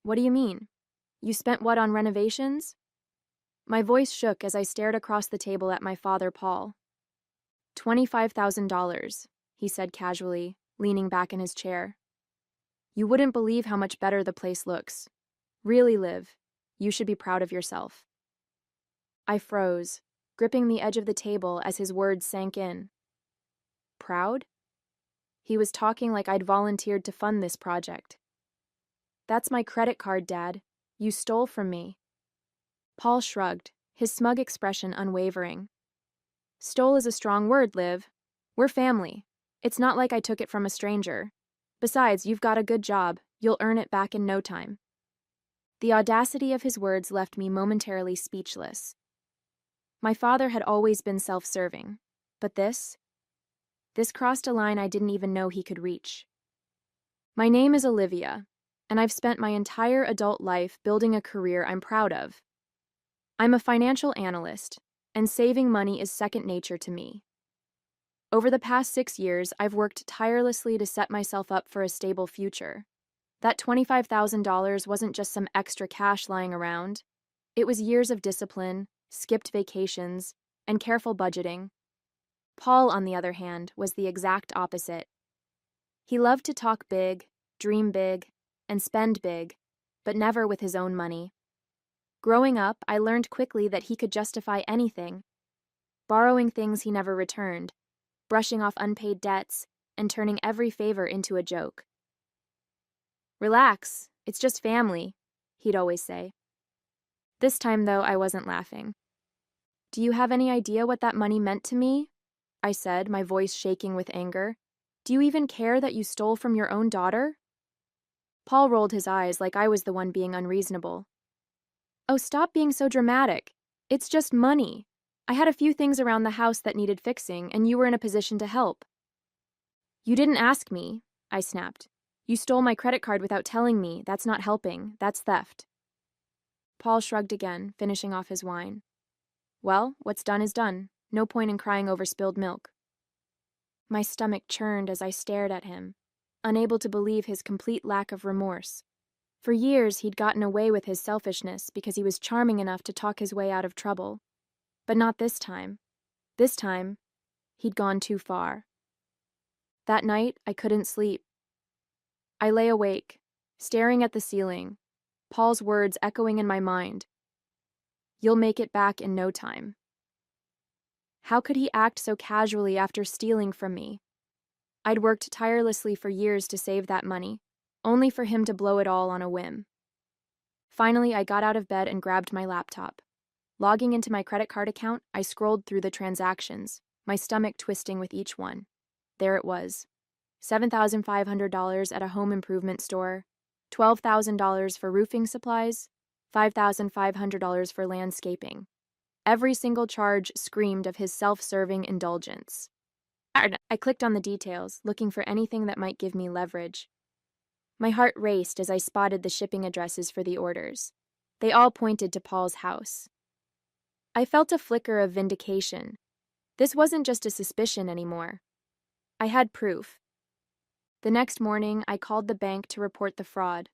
What do you mean? You spent what on renovations? My voice shook as I stared across the table at my father, Paul. $25,000, he said casually, leaning back in his chair. You wouldn't believe how much better the place looks. Really, Liv, you should be proud of yourself. I froze, gripping the edge of the table as his words sank in. Proud? He was talking like I'd volunteered to fund this project. That's my credit card, Dad. You stole from me. Paul shrugged, his smug expression unwavering. Stole is a strong word, Liv. We're family. It's not like I took it from a stranger. Besides, you've got a good job. You'll earn it back in no time. The audacity of his words left me momentarily speechless. My father had always been self-serving, but this crossed a line I didn't even know he could reach. My name is Olivia, and I've spent my entire adult life building a career I'm proud of. I'm a financial analyst, and saving money is second nature to me. Over the past 6 years, I've worked tirelessly to set myself up for a stable future. That $25,000 wasn't just some extra cash lying around. It was years of discipline, skipped vacations, and careful budgeting. Paul, on the other hand, was the exact opposite. He loved to talk big, dream big, and spend big, but never with his own money. Growing up, I learned quickly that he could justify anything, borrowing things he never returned, brushing off unpaid debts, and turning every favor into a joke. Relax, it's just family, he'd always say. This time, though, I wasn't laughing. Do you have any idea what that money meant to me? I said, my voice shaking with anger. Do you even care that you stole from your own daughter? Paul rolled his eyes like I was the one being unreasonable. Oh, stop being so dramatic. It's just money. I had a few things around the house that needed fixing, and you were in a position to help. You didn't ask me, I snapped. You stole my credit card without telling me. That's not helping. That's theft. Paul shrugged again, finishing off his wine. Well, what's done is done. No point in crying over spilled milk. My stomach churned as I stared at him, unable to believe his complete lack of remorse. For years, he'd gotten away with his selfishness because he was charming enough to talk his way out of trouble. But not this time. This time, he'd gone too far. That night, I couldn't sleep. I lay awake, staring at the ceiling, Paul's words echoing in my mind. You'll make it back in no time. How could he act so casually after stealing from me? I'd worked tirelessly for years to save that money, only for him to blow it all on a whim. Finally, I got out of bed and grabbed my laptop. Logging into my credit card account, I scrolled through the transactions, my stomach twisting with each one. There it was. $7,500 at a home improvement store, $12,000 for roofing supplies, $5,500 for landscaping. Every single charge screamed of his self-serving indulgence. I clicked on the details, looking for anything that might give me leverage. My heart raced as I spotted the shipping addresses for the orders. They all pointed to Paul's house. I felt a flicker of vindication. This wasn't just a suspicion anymore. I had proof. The next morning, I called the bank to report the fraud.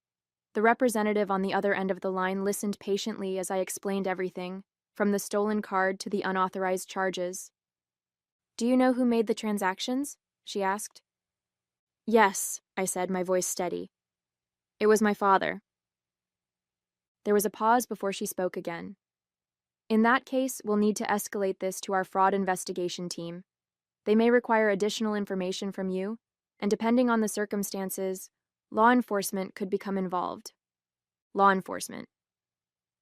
The representative on the other end of the line listened patiently as I explained everything, from the stolen card to the unauthorized charges. Do you know who made the transactions? She asked. Yes, I said, my voice steady. It was my father. There was a pause before she spoke again. In that case, we'll need to escalate this to our fraud investigation team. They may require additional information from you, and depending on the circumstances, law enforcement could become involved. Law enforcement.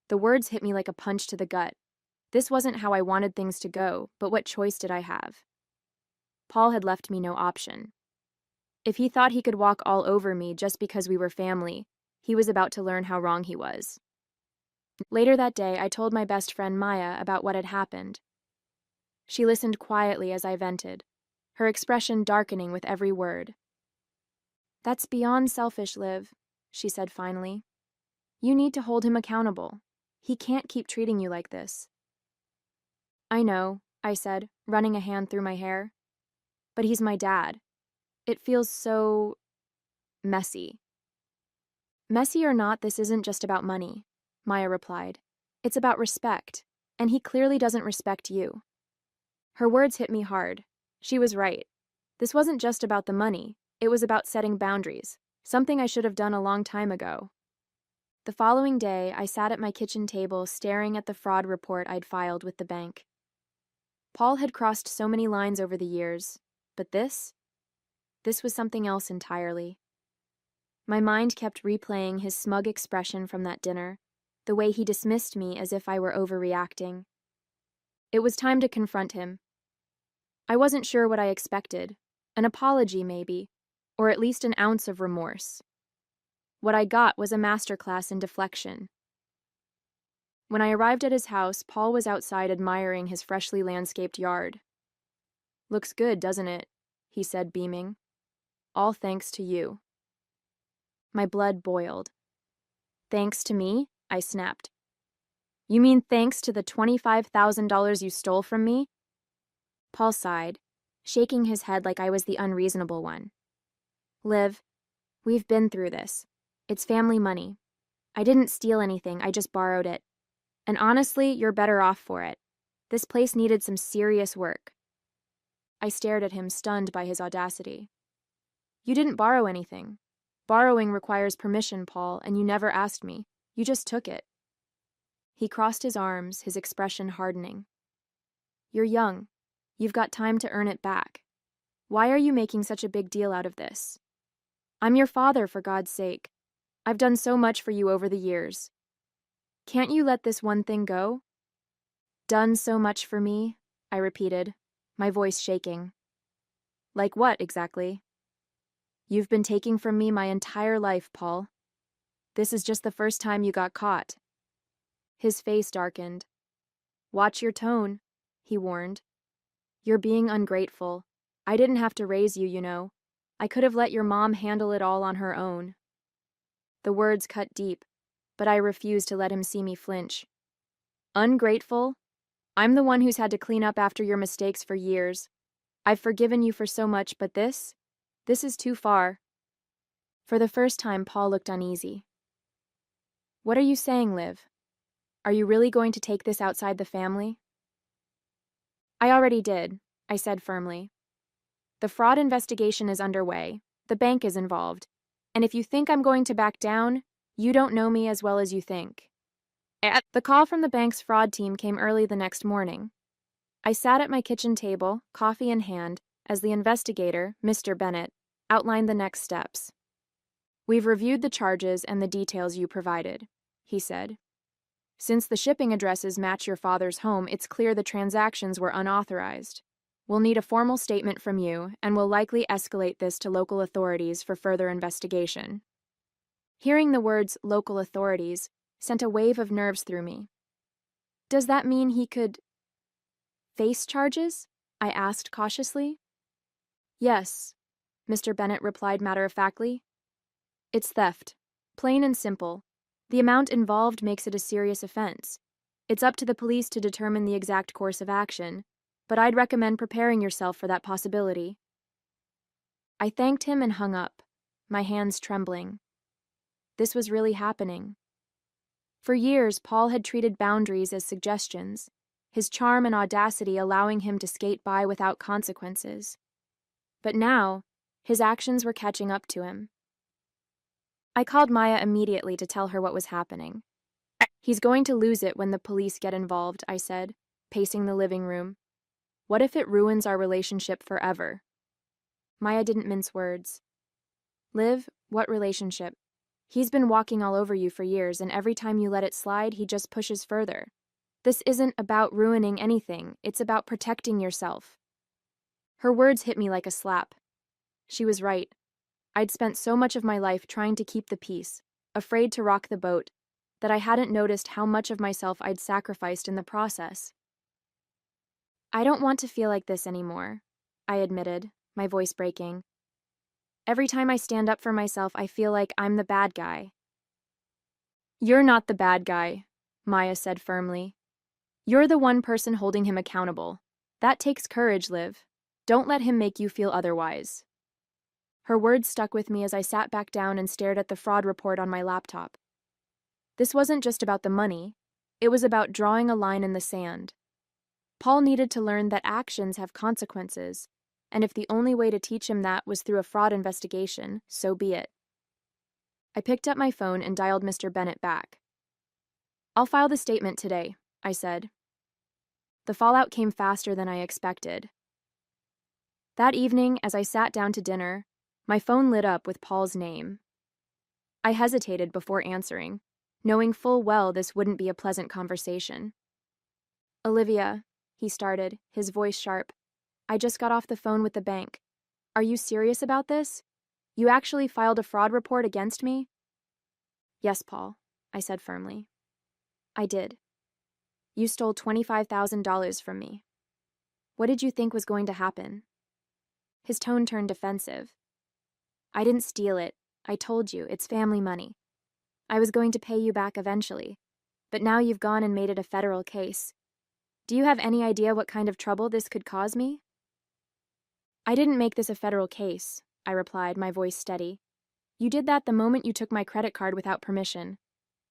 The words hit me like a punch to the gut. This wasn't how I wanted things to go, but what choice did I have? Paul had left me no option. If he thought he could walk all over me just because we were family, he was about to learn how wrong he was. Later that day, I told my best friend Maya about what had happened. She listened quietly as I vented, her expression darkening with every word. That's beyond selfish, Liv, she said finally. You need to hold him accountable. He can't keep treating you like this. I know, I said, running a hand through my hair. But he's my dad. It feels so messy. Messy or not, this isn't just about money, Maya replied. It's about respect, and he clearly doesn't respect you. Her words hit me hard. She was right. This wasn't just about the money, it was about setting boundaries, something I should have done a long time ago. The following day, I sat at my kitchen table staring at the fraud report I'd filed with the bank. Paul had crossed so many lines over the years, but this was something else entirely. My mind kept replaying his smug expression from that dinner, the way he dismissed me as if I were overreacting. It was time to confront him. I wasn't sure what I expected, an apology maybe, or at least an ounce of remorse. What I got was a masterclass in deflection. When I arrived at his house, Paul was outside admiring his freshly landscaped yard. "Looks good, doesn't it?" he said, beaming. "All thanks to you." My blood boiled. "Thanks to me?" I snapped. "You mean thanks to the $25,000 you stole from me?" Paul sighed, shaking his head like I was the unreasonable one. "Liv, we've been through this. It's family money. I didn't steal anything, I just borrowed it. And honestly, you're better off for it. This place needed some serious work." I stared at him, stunned by his audacity. "You didn't borrow anything. Borrowing requires permission, Paul, and you never asked me. You just took it." He crossed his arms, his expression hardening. "You're young. You've got time to earn it back. Why are you making such a big deal out of this? I'm your father, for God's sake. I've done so much for you over the years. Can't you let this one thing go?" "Done so much for me?" I repeated, my voice shaking. "Like what, exactly?" "You've been taking from me my entire life, Paul. This is just the first time you got caught." His face darkened. "Watch your tone," he warned. "You're being ungrateful. I didn't have to raise you, you know. I could have let your mom handle it all on her own." The words cut deep, but I refused to let him see me flinch. "Ungrateful? I'm the one who's had to clean up after your mistakes for years. I've forgiven you for so much, but this is too far." For the first time, Paul looked uneasy. "What are you saying, Liv? Are you really going to take this outside the family?" "I already did," I said firmly. "The fraud investigation is underway. The bank is involved. And if you think I'm going to back down, you don't know me as well as you think." The call from the bank's fraud team came early the next morning. I sat at my kitchen table, coffee in hand, as the investigator, Mr. Bennett, outlined the next steps. "We've reviewed the charges and the details you provided," he said. "Since the shipping addresses match your father's home, it's clear the transactions were unauthorized. We'll need a formal statement from you, and we'll likely escalate this to local authorities for further investigation." Hearing the words "local authorities" sent a wave of nerves through me. "Does that mean he could face charges?" I asked cautiously. "Yes," Mr. Bennett replied matter-of-factly. "It's theft. Plain and simple. The amount involved makes it a serious offense. It's up to the police to determine the exact course of action, but I'd recommend preparing yourself for that possibility." I thanked him and hung up, my hands trembling. This was really happening. For years, Paul had treated boundaries as suggestions, his charm and audacity allowing him to skate by without consequences. But now, his actions were catching up to him. I called Maya immediately to tell her what was happening. "He's going to lose it when the police get involved," I said, pacing the living room. "What if it ruins our relationship forever?" Maya didn't mince words. "Liv, what relationship? He's been walking all over you for years, and every time you let it slide, he just pushes further. This isn't about ruining anything, it's about protecting yourself." Her words hit me like a slap. She was right. I'd spent so much of my life trying to keep the peace, afraid to rock the boat, that I hadn't noticed how much of myself I'd sacrificed in the process. "I don't want to feel like this anymore," I admitted, my voice breaking. "Every time I stand up for myself, I feel like I'm the bad guy." "You're not the bad guy," Maya said firmly. "You're the one person holding him accountable. That takes courage, Liv. Don't let him make you feel otherwise." Her words stuck with me as I sat back down and stared at the fraud report on my laptop. This wasn't just about the money. It was about drawing a line in the sand. Paul needed to learn that actions have consequences, and if the only way to teach him that was through a fraud investigation, so be it. I picked up my phone and dialed Mr. Bennett back. "I'll file the statement today," I said. The fallout came faster than I expected. That evening, as I sat down to dinner, my phone lit up with Paul's name. I hesitated before answering, knowing full well this wouldn't be a pleasant conversation. "Olivia," he started, his voice sharp, "I just got off the phone with the bank. Are you serious about this? You actually filed a fraud report against me?" "Yes, Paul," I said firmly. "I did. You stole $25,000 from me. What did you think was going to happen?" His tone turned defensive. "I didn't steal it. I told you, it's family money. I was going to pay you back eventually, but now you've gone and made it a federal case. Do you have any idea what kind of trouble this could cause me?" "I didn't make this a federal case," I replied, my voice steady. "You did that the moment you took my credit card without permission.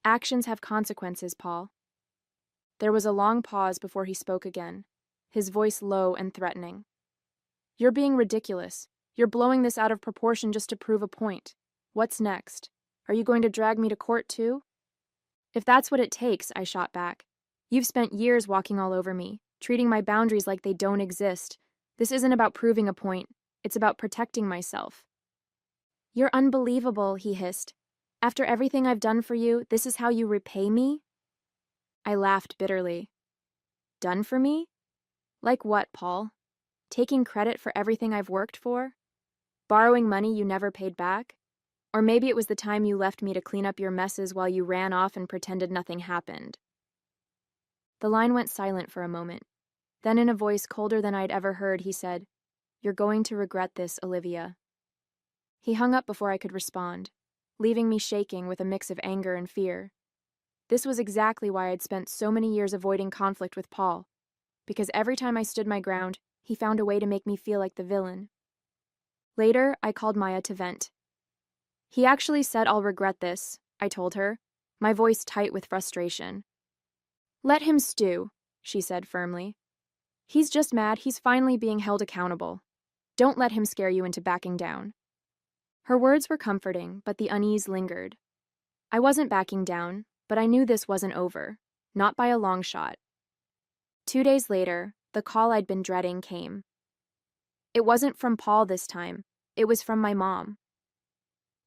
Actions have consequences, Paul." There was a long pause before he spoke again, his voice low and threatening. "You're being ridiculous. You're blowing this out of proportion just to prove a point. What's next? Are you going to drag me to court too?" "If that's what it takes," I shot back. "You've spent years walking all over me, treating my boundaries like they don't exist. This isn't about proving a point. It's about protecting myself." "You're unbelievable," he hissed. "After everything I've done for you, this is how you repay me?" I laughed bitterly. "Done for me? Like what, Paul? Taking credit for everything I've worked for? Borrowing money you never paid back? Or maybe it was the time you left me to clean up your messes while you ran off and pretended nothing happened." The line went silent for a moment. Then in a voice colder than I'd ever heard, he said, "You're going to regret this, Olivia." He hung up before I could respond, leaving me shaking with a mix of anger and fear. This was exactly why I'd spent so many years avoiding conflict with Paul, because every time I stood my ground, he found a way to make me feel like the villain. Later, I called Maya to vent. "He actually said I'll regret this," I told her, my voice tight with frustration. "Let him stew," she said firmly. "He's just mad he's finally being held accountable. Don't let him scare you into backing down." Her words were comforting, but the unease lingered. I wasn't backing down, but I knew this wasn't over, not by a long shot. 2 days later, the call I'd been dreading came. It wasn't from Paul this time, it was from my mom.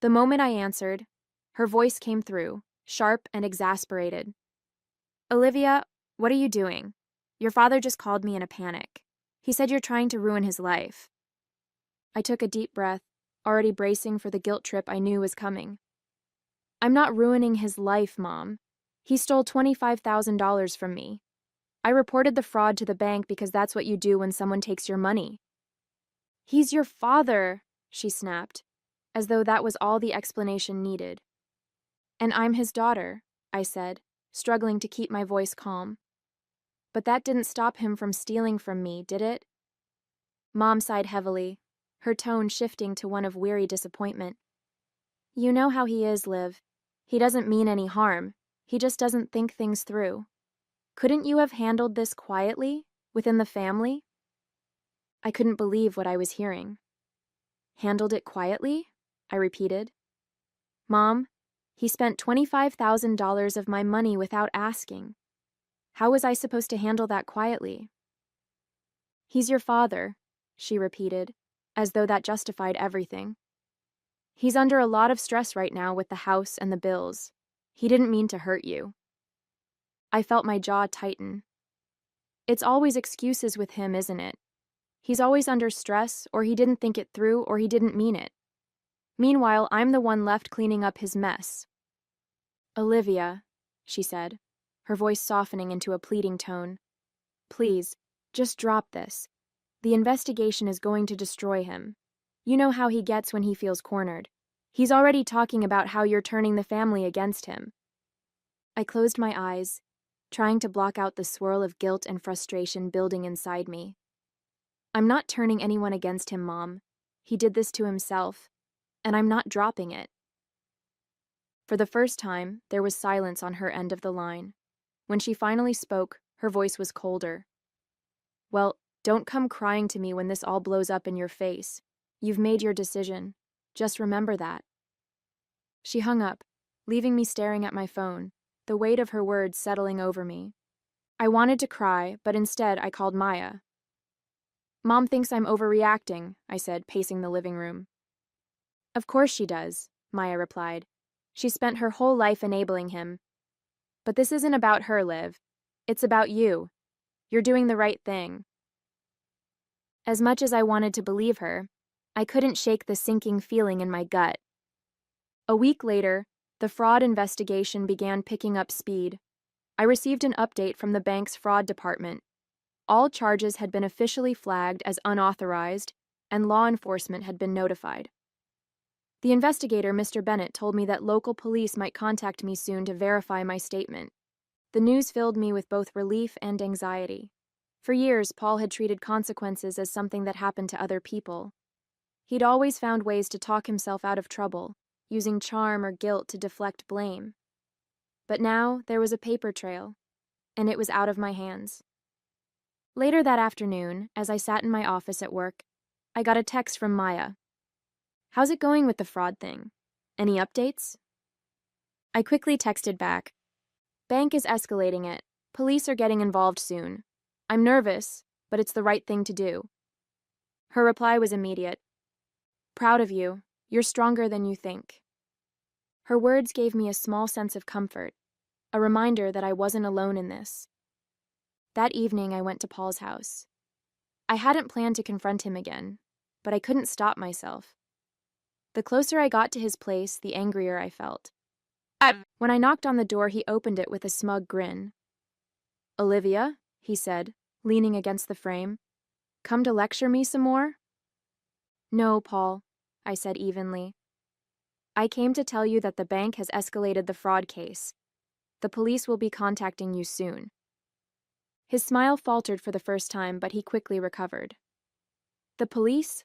The moment I answered, her voice came through, sharp and exasperated. "Olivia, what are you doing? Your father just called me in a panic. He said you're trying to ruin his life." I took a deep breath, already bracing for the guilt trip I knew was coming. "I'm not ruining his life, Mom. He stole $25,000 from me. I reported the fraud to the bank because that's what you do when someone takes your money." "He's your father," she snapped, as though that was all the explanation needed. "And I'm his daughter," I said, struggling to keep my voice calm. "But that didn't stop him from stealing from me, did it?" Mom sighed heavily, her tone shifting to one of weary disappointment. "You know how he is, Liv. He doesn't mean any harm. He just doesn't think things through. Couldn't you have handled this quietly, within the family?" I couldn't believe what I was hearing. "Handled it quietly?" I repeated. "Mom, he spent $25,000 of my money without asking. How was I supposed to handle that quietly?" "He's your father," she repeated, as though that justified everything. "He's under a lot of stress right now with the house and the bills. He didn't mean to hurt you." I felt my jaw tighten. It's always excuses with him, isn't it? He's always under stress, or he didn't think it through, or he didn't mean it. Meanwhile, I'm the one left cleaning up his mess. "Olivia," she said, her voice softening into a pleading tone. "Please, just drop this. The investigation is going to destroy him. You know how he gets when he feels cornered. He's already talking about how you're turning the family against him." I closed my eyes, trying to block out the swirl of guilt and frustration building inside me. "I'm not turning anyone against him, Mom. He did this to himself. and I'm not dropping it. For the first time, there was silence on her end of the line. When she finally spoke, her voice was colder. Well, don't come crying to me when this all blows up in your face. You've made your decision. Just remember that. She hung up, leaving me staring at my phone, the weight of her words settling over me. I wanted to cry, but instead I called Maya. Mom thinks I'm overreacting, I said, pacing the living room. Of course she does, Maya replied. She spent her whole life enabling him. But this isn't about her, Liv. It's about you. You're doing the right thing. As much as I wanted to believe her, I couldn't shake the sinking feeling in my gut. A week later, the fraud investigation began picking up speed. I received an update from the bank's fraud department. All charges had been officially flagged as unauthorized, and law enforcement had been notified. The investigator, Mr. Bennett, told me that local police might contact me soon to verify my statement. The news filled me with both relief and anxiety. For years, Paul had treated consequences as something that happened to other people. He'd always found ways to talk himself out of trouble, using charm or guilt to deflect blame. But now there was a paper trail, and it was out of my hands. Later that afternoon, as I sat in my office at work, I got a text from Maya. How's it going with the fraud thing? Any updates? I quickly texted back. Bank is escalating it. Police are getting involved soon. I'm nervous, but it's the right thing to do. Her reply was immediate. Proud of you. You're stronger than you think. Her words gave me a small sense of comfort, a reminder that I wasn't alone in this. That evening, I went to Paul's house. I hadn't planned to confront him again, but I couldn't stop myself. The closer I got to his place, the angrier I felt. When I knocked on the door, he opened it with a smug grin. Olivia, he said, leaning against the frame. Come to lecture me some more? No, Paul, I said evenly. I came to tell you that the bank has escalated the fraud case. The police will be contacting you soon. His smile faltered for the first time, but he quickly recovered. The police?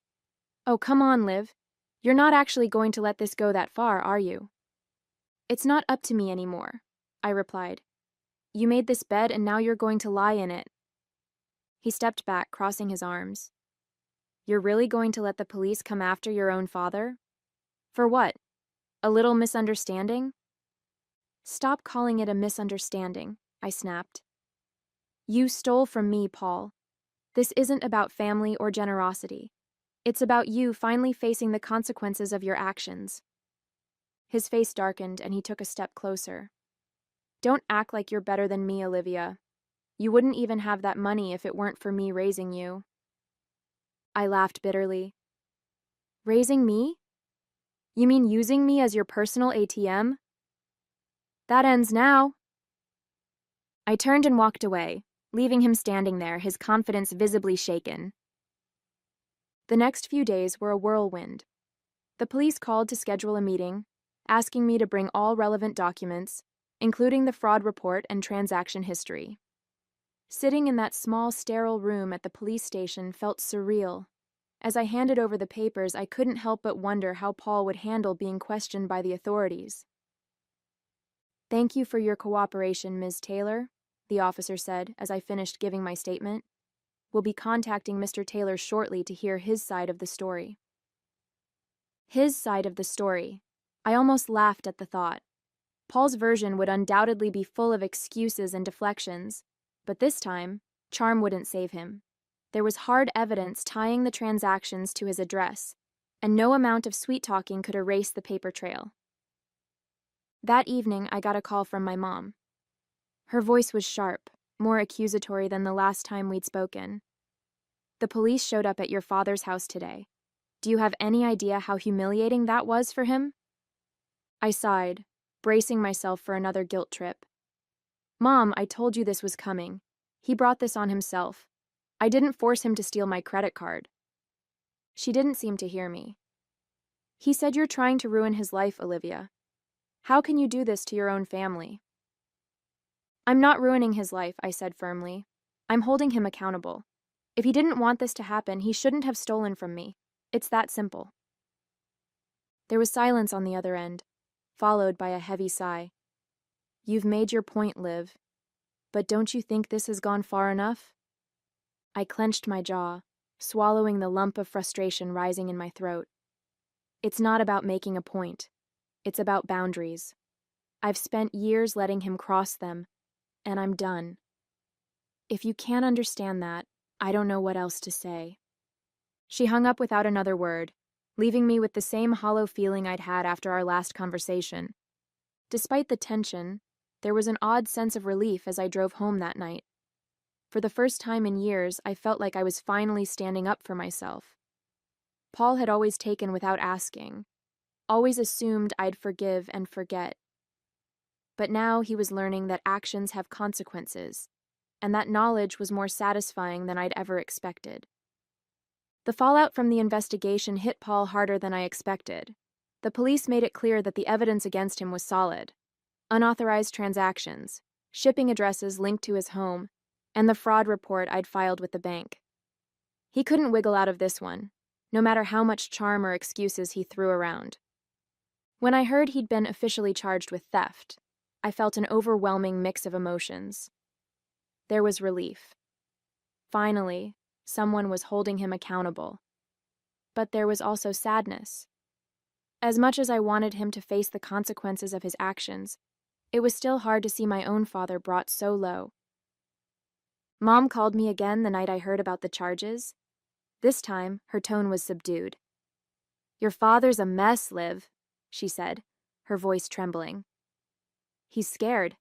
Oh, come on, Liv. You're not actually going to let this go that far, are you? It's not up to me anymore, I replied. You made this bed and now you're going to lie in it. He stepped back, crossing his arms. You're really going to let the police come after your own father? For what? A little misunderstanding? Stop calling it a misunderstanding, I snapped. You stole from me, Paul. This isn't about family or generosity. It's about you finally facing the consequences of your actions. His face darkened and he took a step closer. Don't act like you're better than me, Olivia. You wouldn't even have that money if it weren't for me raising you. I laughed bitterly. Raising me? You mean using me as your personal ATM? That ends now. I turned and walked away, leaving him standing there, his confidence visibly shaken. The next few days were a whirlwind. The police called to schedule a meeting, asking me to bring all relevant documents, including the fraud report and transaction history. Sitting in that small, sterile room at the police station felt surreal. As I handed over the papers, I couldn't help but wonder how Paul would handle being questioned by the authorities. Thank you for your cooperation, Ms. Taylor, the officer said as I finished giving my statement. We'll be contacting Mr. Taylor shortly to hear his side of the story. His side of the story. I almost laughed at the thought. Paul's version would undoubtedly be full of excuses and deflections, but this time, charm wouldn't save him. There was hard evidence tying the transactions to his address, and no amount of sweet-talking could erase the paper trail. That evening, I got a call from my mom. Her voice was sharp, more accusatory than the last time we'd spoken. The police showed up at your father's house today. Do you have any idea how humiliating that was for him? I sighed, bracing myself for another guilt trip. Mom, I told you this was coming. He brought this on himself. I didn't force him to steal my credit card. She didn't seem to hear me. He said you're trying to ruin his life, Olivia. How can you do this to your own family? I'm not ruining his life, I said firmly. I'm holding him accountable. If he didn't want this to happen, he shouldn't have stolen from me. It's that simple. There was silence on the other end, followed by a heavy sigh. You've made your point, Liv. But don't you think this has gone far enough? I clenched my jaw, swallowing the lump of frustration rising in my throat. It's not about making a point. It's about boundaries. I've spent years letting him cross them, and I'm done. If you can't understand that, I don't know what else to say. She hung up without another word, leaving me with the same hollow feeling I'd had after our last conversation. Despite the tension, there was an odd sense of relief as I drove home that night. For the first time in years, I felt like I was finally standing up for myself. Paul had always taken without asking, always assumed I'd forgive and forget. But now he was learning that actions have consequences, and that knowledge was more satisfying than I'd ever expected. The fallout from the investigation hit Paul harder than I expected. The police made it clear that the evidence against him was solid. Unauthorized transactions, shipping addresses linked to his home, and the fraud report I'd filed with the bank. He couldn't wiggle out of this one, no matter how much charm or excuses he threw around. When I heard he'd been officially charged with theft, I felt an overwhelming mix of emotions. There was relief. Finally, someone was holding him accountable. But there was also sadness. As much as I wanted him to face the consequences of his actions, it was still hard to see my own father brought so low. Mom called me again the night I heard about the charges. This time, her tone was subdued. "Your father's a mess, Liv," she said, her voice trembling. "He's scared.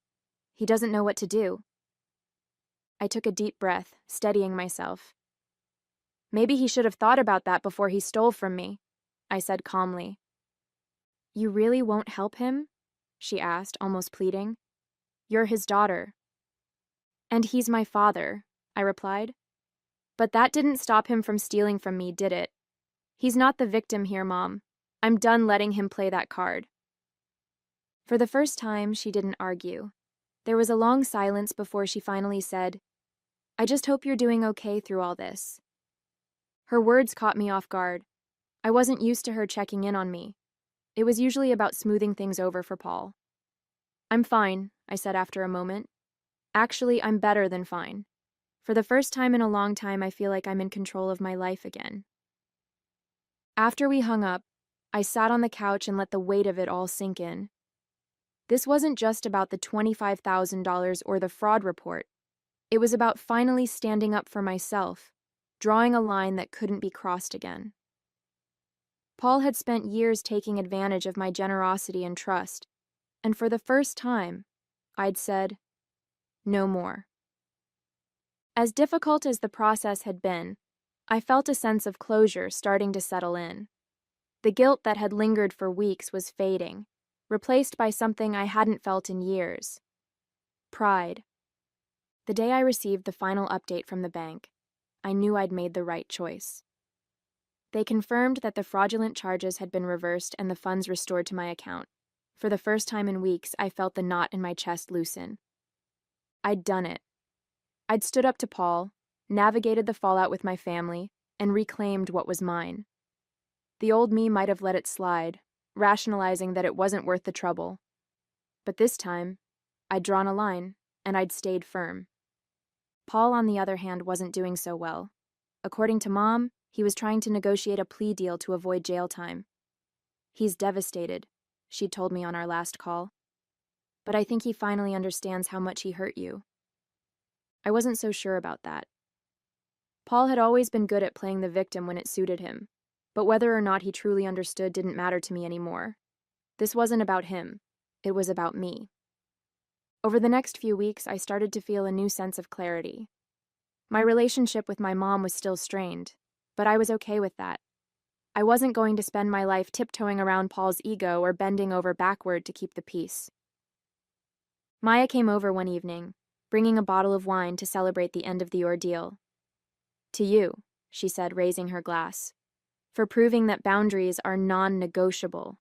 He doesn't know what to do." I took a deep breath, steadying myself. "Maybe he should have thought about that before he stole from me," I said calmly. "You really won't help him?" she asked, almost pleading. "You're his daughter." "And he's my father," I replied. "But that didn't stop him from stealing from me, did it? He's not the victim here, Mom. I'm done letting him play that card." For the first time, she didn't argue. There was a long silence before she finally said, "I just hope you're doing okay through all this." Her words caught me off guard. I wasn't used to her checking in on me. It was usually about smoothing things over for Paul. "I'm fine," I said after a moment. "Actually, I'm better than fine. For the first time in a long time, I feel like I'm in control of my life again." After we hung up, I sat on the couch and let the weight of it all sink in. This wasn't just about the $25,000 or the fraud report. It was about finally standing up for myself, drawing a line that couldn't be crossed again. Paul had spent years taking advantage of my generosity and trust, and for the first time, I'd said, "No more." As difficult as the process had been, I felt a sense of closure starting to settle in. The guilt that had lingered for weeks was fading, replaced by something I hadn't felt in years: pride. The day I received the final update from the bank, I knew I'd made the right choice. They confirmed that the fraudulent charges had been reversed and the funds restored to my account. For the first time in weeks, I felt the knot in my chest loosen. I'd done it. I'd stood up to Paul, navigated the fallout with my family, and reclaimed what was mine. The old me might have let it slide, rationalizing that it wasn't worth the trouble. But this time, I'd drawn a line, and I'd stayed firm. Paul, on the other hand, wasn't doing so well. According to Mom, he was trying to negotiate a plea deal to avoid jail time. "He's devastated," she'd told me on our last call. "But I think he finally understands how much he hurt you." I wasn't so sure about that. Paul had always been good at playing the victim when it suited him, but whether or not he truly understood didn't matter to me anymore. This wasn't about him. It was about me. Over the next few weeks, I started to feel a new sense of clarity. My relationship with my mom was still strained, but I was okay with that. I wasn't going to spend my life tiptoeing around Paul's ego or bending over backward to keep the peace. Maya came over one evening, bringing a bottle of wine to celebrate the end of the ordeal. "To you," she said, raising her glass, "for proving that boundaries are non-negotiable."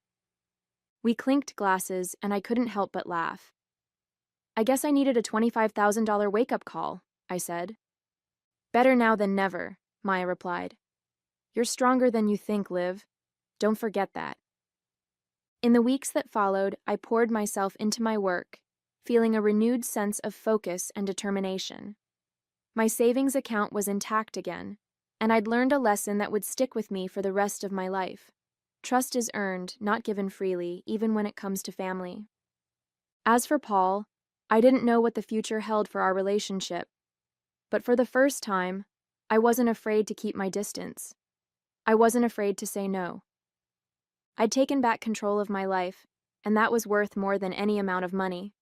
We clinked glasses, and I couldn't help but laugh. "I guess I needed a $25,000 wake-up call," I said. "Better now than never," Maya replied. "You're stronger than you think, Liv. Don't forget that." In the weeks that followed, I poured myself into my work, feeling a renewed sense of focus and determination. My savings account was intact again, and I'd learned a lesson that would stick with me for the rest of my life. Trust is earned, not given freely, even when it comes to family. As for Paul, I didn't know what the future held for our relationship, but for the first time, I wasn't afraid to keep my distance. I wasn't afraid to say no. I'd taken back control of my life, and that was worth more than any amount of money.